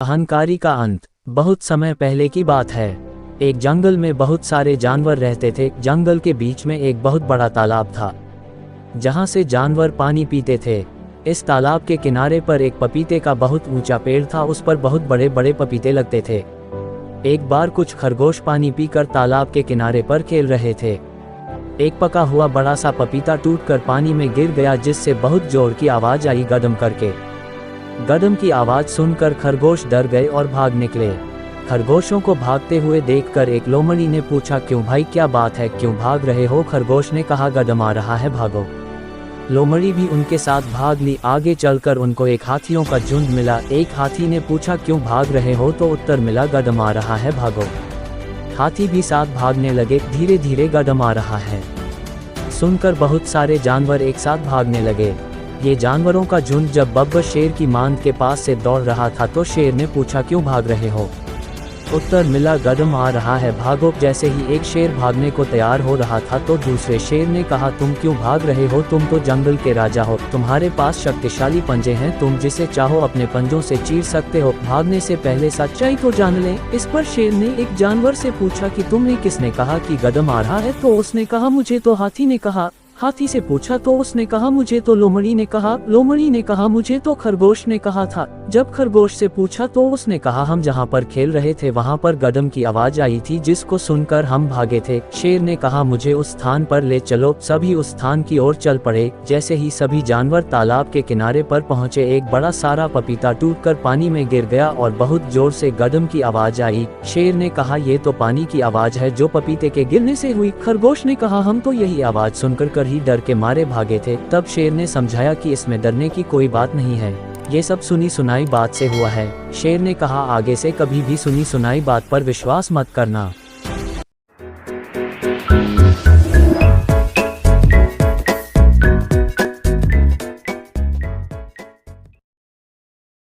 अहंकारी का अंत। बहुत समय पहले की बात है। एक जंगल में बहुत सारे जानवर रहते थे। जंगल के बीच में एक बहुत बड़ा तालाब था, जहाँ से जानवर पानी पीते थे। इस तालाब के किनारे पर एक पपीते का बहुत ऊंचा पेड़ था। उस पर बहुत बड़े बड़े पपीते लगते थे। एक बार कुछ खरगोश पानी पीकर तालाब के किनारे पर खेल रहे थे। एक पका हुआ बड़ा सा पपीता टूटकर पानी में गिर गया, जिससे बहुत जोर की आवाज आई, गदम करके। गदम की आवाज सुनकर खरगोश डर गए और भाग निकले। खरगोशों को भागते हुए देखकर एक लोमड़ी ने पूछा, क्यों भाई, क्या बात है, क्यों भाग रहे हो? खरगोश ने कहा, गदम आ रहा है, भागो। लोमड़ी भी उनके साथ भाग ली। आगे चलकर उनको एक हाथियों का झुंड मिला। एक हाथी ने पूछा, क्यों भाग रहे हो? तो उत्तर मिला, गदम आ रहा है, भागो। हाथी भी साथ भागने लगे। धीरे धीरे गदम आ रहा है सुनकर बहुत सारे जानवर एक साथ भागने लगे। ये जानवरों का झुंड जब बब्बर शेर की मांद के पास से दौड़ रहा था तो शेर ने पूछा, क्यों भाग रहे हो? उत्तर मिला, गदम आ रहा है, भागो। जैसे ही एक शेर भागने को तैयार हो रहा था तो दूसरे शेर ने कहा, तुम क्यों भाग रहे हो? तुम तो जंगल के राजा हो, तुम्हारे पास शक्तिशाली पंजे हैं, तुम जिसे चाहो अपने पंजों से चीर सकते हो। भागने से पहले सच्चाई तो जान ले। इस पर शेर ने एक जानवर से पूछा कि तुम्हें किसने कहा कि गदम आ रहा है? तो उसने कहा, मुझे तो हाथी ने कहा। हाथी से पूछा तो उसने कहा, मुझे तो लोमड़ी ने कहा। लोमड़ी ने कहा, मुझे तो खरगोश ने कहा था। जब खरगोश से पूछा तो उसने कहा, हम जहाँ पर खेल रहे थे वहाँ पर गदम की आवाज आई थी, जिसको सुनकर हम भागे थे। शेर ने कहा, मुझे उस स्थान पर ले चलो। सभी उस स्थान की ओर चल पड़े। जैसे ही सभी जानवर तालाब के किनारे पर पहुँचे, एक बड़ा सारा पपीता टूटकर पानी में गिर गया और बहुत जोर से गदम की आवाज आई। शेर ने कहा, ये तो पानी की आवाज है जो पपीते के गिरने से हुई। खरगोश ने कहा, हम तो यही आवाज सुनकर ही डर के मारे भागे थे। तब शेर ने समझाया कि इसमें डरने की कोई बात नहीं है, ये सब सुनी सुनाई बात से हुआ है। शेर ने कहा, आगे से कभी भी सुनी सुनाई बात पर विश्वास मत करना।